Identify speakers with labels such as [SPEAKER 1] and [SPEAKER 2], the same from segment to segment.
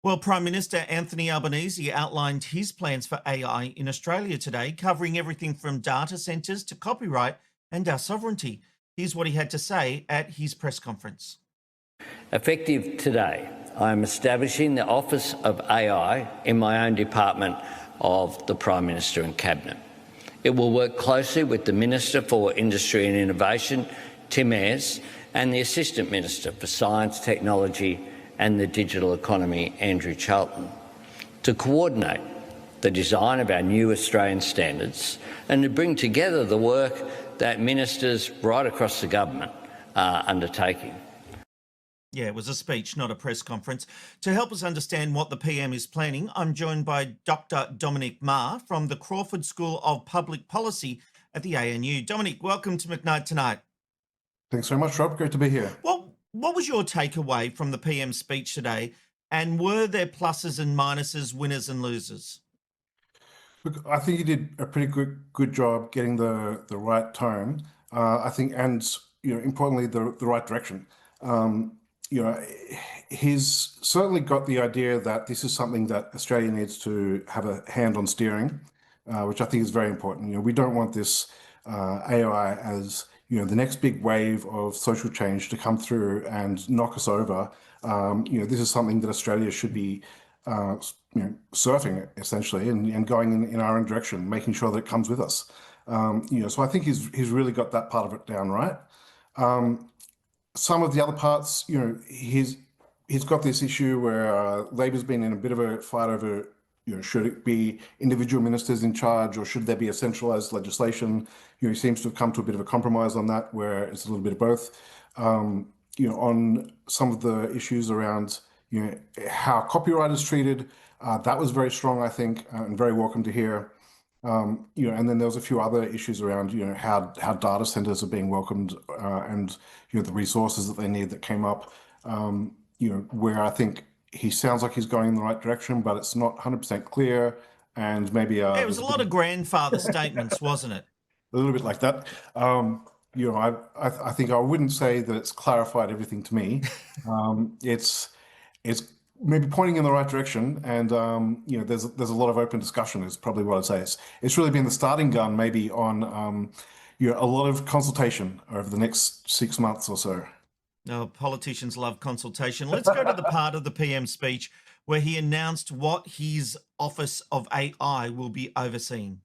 [SPEAKER 1] Well, Prime Minister Anthony Albanese outlined his plans for AI in Australia today, covering everything from data centres to copyright and our sovereignty. Here's what he had to say at his press conference.
[SPEAKER 2] Effective today, I am establishing the Office of AI in my own department of the Prime Minister and Cabinet. It will work closely with the Minister for Industry and Innovation, Tim Ayres, and the Assistant Minister for Science, Technology and the Digital Economy, Andrew Charlton, to coordinate the design of our new Australian standards and to bring together the work that ministers right across the government are undertaking.
[SPEAKER 1] Yeah, it was a speech, not a press conference. To help us understand what the PM is planning, I'm joined by Dr. Dominic Meagher from the Crawford School of Public Policy at the ANU. Dominic, welcome to McKnight Tonight.
[SPEAKER 3] Thanks very much, Rob. Great to be here.
[SPEAKER 1] Well, what was your takeaway from the PM's speech today? And were there pluses and minuses, winners and losers?
[SPEAKER 3] Look, I think you did a pretty good job getting the right tone. I think, and importantly, the right direction. He's certainly got the idea that this is something that Australia needs to have a hand on steering, which I think is very important. We don't want this AI as the next big wave of social change to come through and knock us over. This is something that Australia should be surfing essentially and going in our own direction, making sure that it comes with us. So I think he's really got that part of it down right. Some of the other parts, he's got this issue where Labor's been in a bit of a fight over, should it be individual ministers in charge or should there be a centralised legislation? He seems to have come to a bit of a compromise on that, where it's a little bit of both. On some of the issues around, how copyright is treated, that was very strong, I think, and very welcome to hear. And then there was a few other issues around, how data centers are being welcomed, and the resources that they need that came up, where I think he sounds like he's going in the right direction, but it's not 100% clear, and maybe
[SPEAKER 1] it was a lot of grandfather statements, wasn't it?
[SPEAKER 3] A little bit like that. I think I wouldn't say that it's clarified everything to me. It's maybe pointing in the right direction, and there's a lot of open discussion is probably what I'd say. It's really been the starting gun maybe on a lot of consultation over the next 6 months or so.
[SPEAKER 1] No, politicians love consultation. Let's go to the part of the PM speech where he announced what his Office of AI will be overseeing.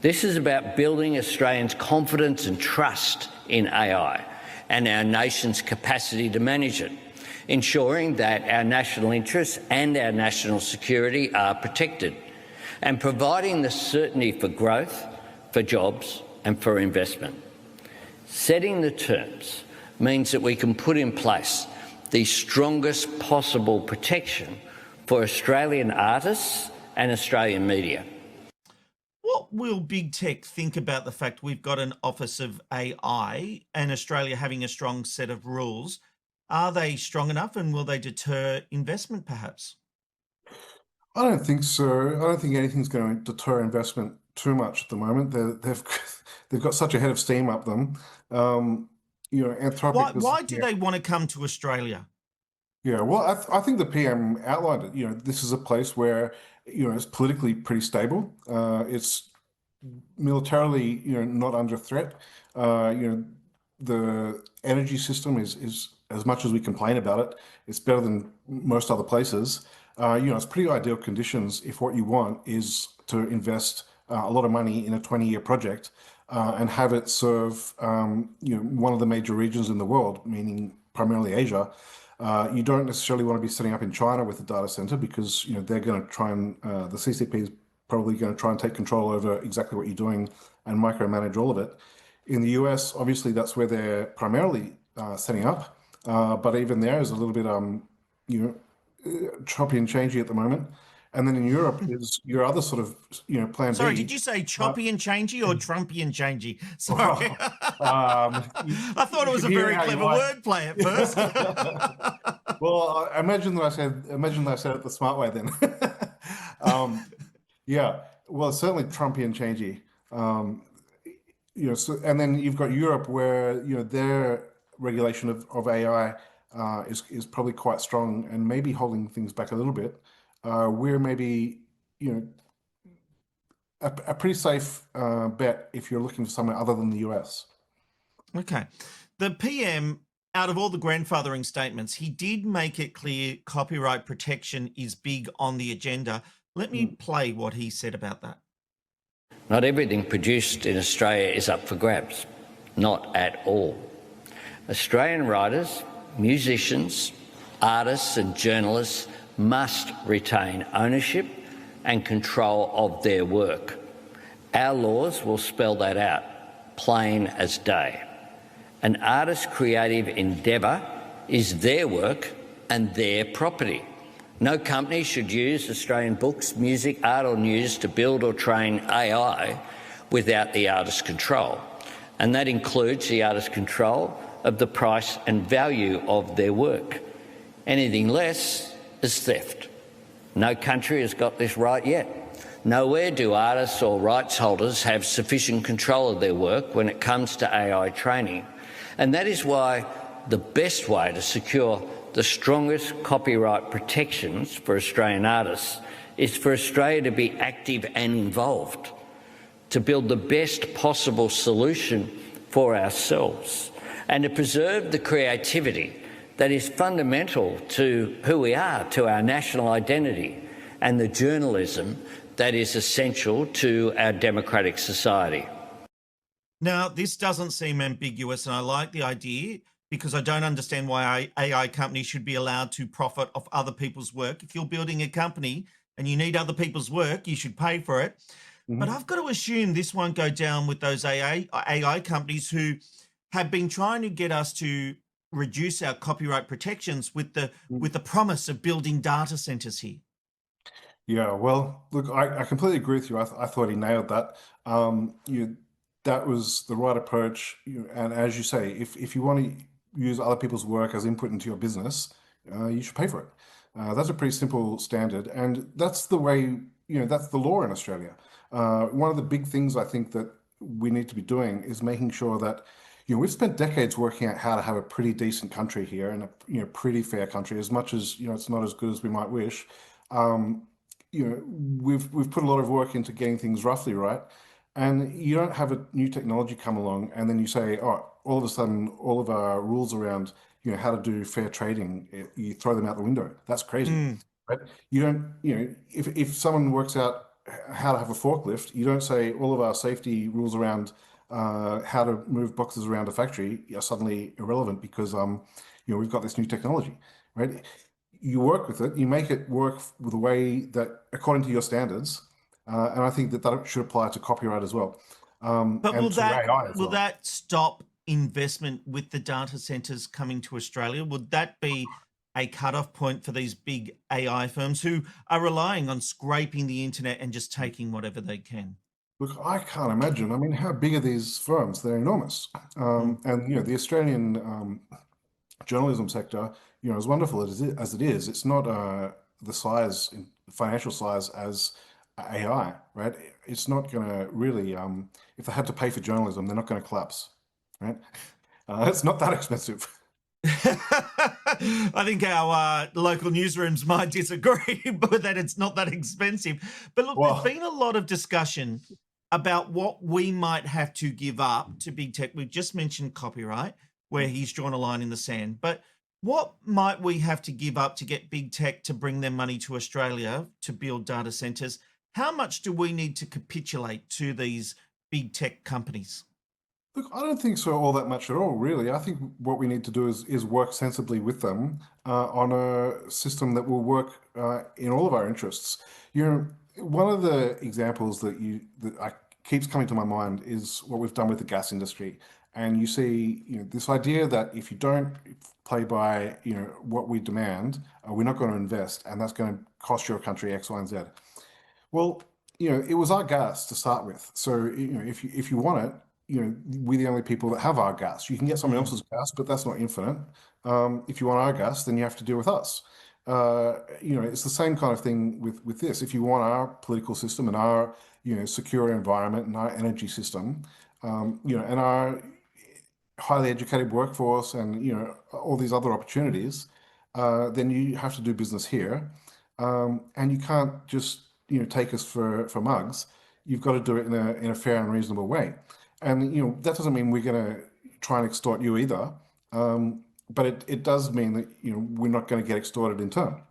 [SPEAKER 2] This is about building Australians' confidence and trust in AI and our nation's capacity to manage it, ensuring that our national interests and our national security are protected, and providing the certainty for growth, for jobs and for investment. Setting the terms means that we can put in place the strongest possible protection for Australian artists and Australian media.
[SPEAKER 1] What will big tech think about the fact we've got an Office of AI and Australia having a strong set of rules? Are they strong enough, and will they deter investment perhaps?
[SPEAKER 3] I don't think so. I don't think anything's going to deter investment too much at the moment. They've got such a head of steam up them. Anthropic.
[SPEAKER 1] Why do they want to come to Australia?
[SPEAKER 3] Yeah, well, I think the PM outlined it. This is a place where it's politically pretty stable. It's militarily not under threat. The energy system is, as much as we complain about it, it's better than most other places. It's pretty ideal conditions if what you want is to invest a lot of money in a 20-year project and have it serve one of the major regions in the world, meaning primarily Asia. You don't necessarily want to be setting up in China with a data center because they're going to try and the CCP is probably going to try and take control over exactly what you're doing and micromanage all of it. In the US, obviously that's where they're primarily setting up, but even there is a little bit choppy and changey at the moment. And then in Europe is your other sort of plan B.
[SPEAKER 1] Sorry, did you say choppy and changey or Trumpy and changey? Sorry, I thought it was a very clever wordplay at first.
[SPEAKER 3] Well, I imagine that I said it the smart way then. Yeah, well, certainly Trumpy and changey. So, and then you've got Europe where their regulation of AI is probably quite strong and maybe holding things back a little bit. We're maybe, a pretty safe bet if you're looking for somewhere other than the US.
[SPEAKER 1] Okay. The PM, out of all the grandfathering statements, he did make it clear copyright protection is big on the agenda. Let me play what he said about that.
[SPEAKER 2] Not everything produced in Australia is up for grabs. Not at all. Australian writers, musicians, artists and journalists must retain ownership and control of their work. Our laws will spell that out, plain as day. An artist's creative endeavour is their work and their property. No company should use Australian books, music, art or news to build or train AI without the artist's control. And that includes the artist's control of the price and value of their work. Anything less is theft. No country has got this right yet. Nowhere do artists or rights holders have sufficient control of their work when it comes to AI training. And that is why the best way to secure the strongest copyright protections for Australian artists is for Australia to be active and involved, to build the best possible solution for ourselves, and to preserve the creativity that is fundamental to who we are, to our national identity, and the journalism that is essential to our democratic society.
[SPEAKER 1] Now, this doesn't seem ambiguous, and I like the idea because I don't understand why AI companies should be allowed to profit off other people's work. If you're building a company and you need other people's work, you should pay for it. But I've got to assume this won't go down with those AI companies who have been trying to get us to reduce our copyright protections with the promise of building data centers here.
[SPEAKER 3] Yeah, well, look, I completely agree with you. I thought he nailed that. That was the right approach. And as you say, if you want to use other people's work as input into your business, you should pay for it. That's a pretty simple standard, and that's the way, that's the law in Australia. One of the big things I think that we need to be doing is making sure that, we've spent decades working out how to have a pretty decent country here and a pretty fair country, as much as it's not as good as we might wish. We've put a lot of work into getting things roughly right, and you don't have a new technology come along and then you say, oh, all of a sudden all of our rules around how to do fair trading, you throw them out the window. That's crazy, right? You don't, if someone works out how to have a forklift, you don't say all of our safety rules around how to move boxes around a factory are suddenly irrelevant because we've got this new technology, right? You work with it, you make it work with a way that according to your standards, and I think that should apply to copyright as well.
[SPEAKER 1] But
[SPEAKER 3] and
[SPEAKER 1] will
[SPEAKER 3] to AI as well.
[SPEAKER 1] that stop investment with the data centers coming to Australia? Would that be a cutoff point for these big AI firms who are relying on scraping the internet and just taking whatever they can?
[SPEAKER 3] Look, I can't imagine. I mean, how big are these firms? They're enormous. And the Australian journalism sector, as wonderful as it is, it's not the size, financial size as AI, right? It's not going to really, if they had to pay for journalism, they're not going to collapse, right? It's not that expensive.
[SPEAKER 1] I think our local newsrooms might disagree, but that it's not that expensive. But look, there's been a lot of discussion about what we might have to give up to big tech. We've just mentioned copyright, where he's drawn a line in the sand. But what might we have to give up to get big tech to bring their money to Australia to build data centers? How much do we need to capitulate to these big tech companies?
[SPEAKER 3] Look, I don't think so all that much at all, really. I think what we need to do is work sensibly with them on a system that will work in all of our interests. One of the examples that keeps coming to my mind is what we've done with the gas industry. And you see, this idea that if you don't play by, what we demand, we're not going to invest, and that's going to cost your country X, Y, and Z. Well, it was our gas to start with. So, if you want it, we're the only people that have our gas. You can get someone else's gas, but that's not infinite. If you want our gas, then you have to deal with us. It's the same kind of thing with this. If you want our political system and our, secure environment and our energy system, and highly educated workforce and all these other opportunities, then you have to do business here, and you can't just take us for mugs. You've got to do it in a fair and reasonable way, and that doesn't mean we're going to try and extort you either, but it does mean that we're not going to get extorted in turn.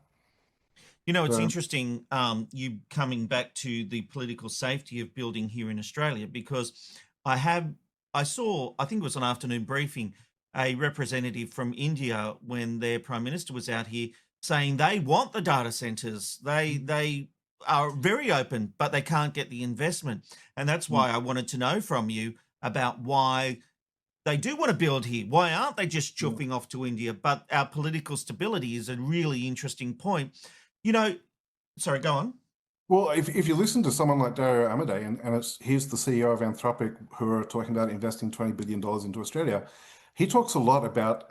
[SPEAKER 1] It's
[SPEAKER 3] So
[SPEAKER 1] interesting, you coming back to the political safety of building here in Australia, because I saw, I think it was an afternoon briefing, a representative from India when their prime minister was out here saying they want the data centers. They are very open, but they can't get the investment. And that's why I wanted to know from you about why they do want to build here. Why aren't they just chuffing off to India? But our political stability is a really interesting point. You know, sorry, go on.
[SPEAKER 3] Well, if you listen to someone like Dario Amodei, and he's the CEO of Anthropic, who are talking about investing $20 billion into Australia, he talks a lot about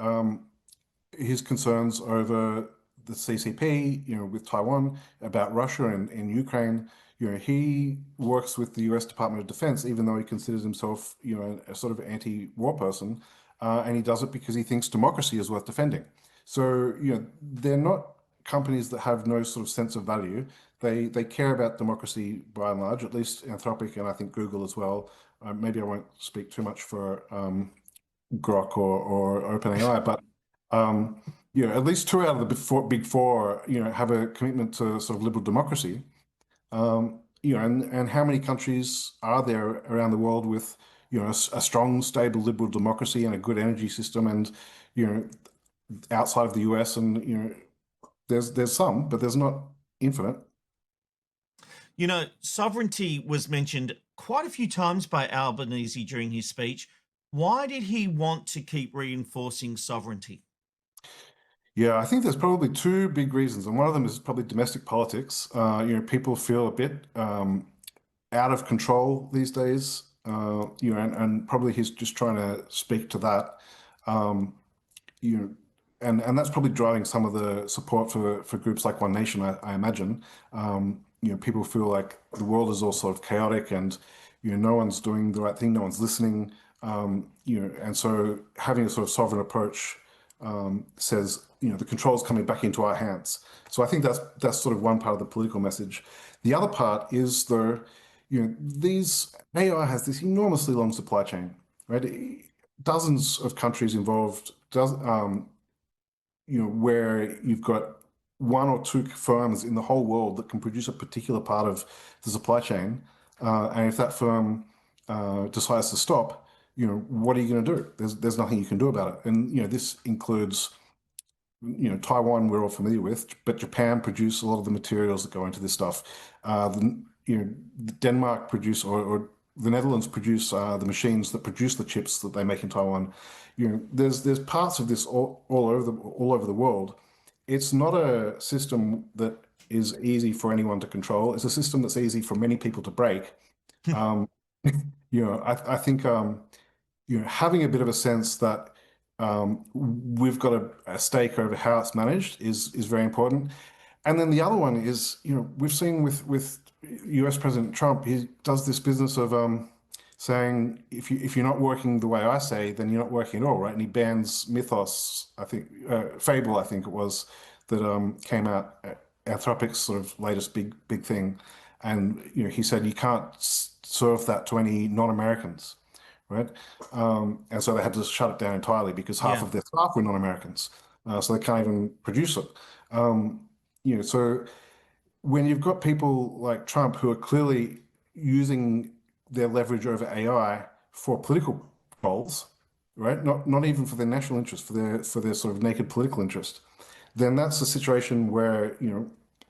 [SPEAKER 3] his concerns over the CCP, with Taiwan, about Russia and Ukraine. He works with the US Department of Defense, even though he considers himself, a sort of anti-war person, and he does it because he thinks democracy is worth defending. So, they're not companies that have no sort of sense of value. They care about democracy by and large, at least Anthropic and I think Google as well. Maybe I won't speak too much for Grok or OpenAI, but at least two out of the big four, have a commitment to sort of liberal democracy. And how many countries are there around the world with a strong, stable liberal democracy and a good energy system, and outside of the US, and there's some, but there's not infinite.
[SPEAKER 1] Sovereignty was mentioned quite a few times by Albanese during his speech. Why did he want to keep reinforcing sovereignty?
[SPEAKER 3] Yeah, I think there's probably two big reasons, and one of them is probably domestic politics. People feel a bit out of control these days, and probably he's just trying to speak to that. You know, and that's probably driving some of the support for groups like One Nation, I imagine. People feel like the world is all sort of chaotic, and no one's doing the right thing, no one's listening. And so having a sort of sovereign approach says, the control's coming back into our hands. So I think that's sort of one part of the political message. The other part is these AI has this enormously long supply chain, right? Dozens of countries involved, where you've got one or two firms in the whole world that can produce a particular part of the supply chain. And if that firm decides to stop, what are you going to do? There's nothing you can do about it. And, this includes, Taiwan, we're all familiar with, but Japan produce a lot of the materials that go into this stuff. Denmark produce, or the Netherlands produce the machines that produce the chips that they make in Taiwan. There's parts of this all over the world. It's not a system that is easy for anyone to control. It's a system that's easy for many people to break. I think having a bit of a sense that we've got a stake over how it's managed is very important. And then the other one is, we've seen with US President Trump, he does this business of saying, if you're not working the way I say, then you're not working at all, right? And he bans Mythos, I think, Fable, I think it was, that came out, Anthropic's sort of latest big thing. And he said you can't serve that to any non-Americans, right? And so they had to shut it down entirely because half of their staff were non-Americans, so they can't even produce it. So when you've got people like Trump who are clearly using their leverage over AI for political goals, right? Not even for their national interest, for their sort of naked political interest, then that's a situation where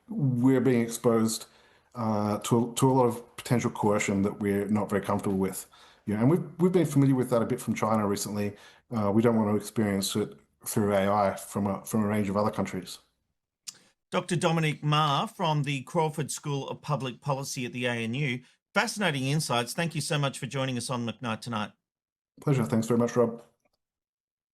[SPEAKER 3] we're being exposed to a lot of potential coercion that we're not very comfortable with. And we've been familiar with that a bit from China recently. We don't want to experience it through AI from a range of other countries.
[SPEAKER 1] Dr. Dominic Meagher from the Crawford School of Public Policy at the ANU. Fascinating insights. Thank you so much for joining us on McKnight Tonight.
[SPEAKER 3] Pleasure. Thanks very much, Rob.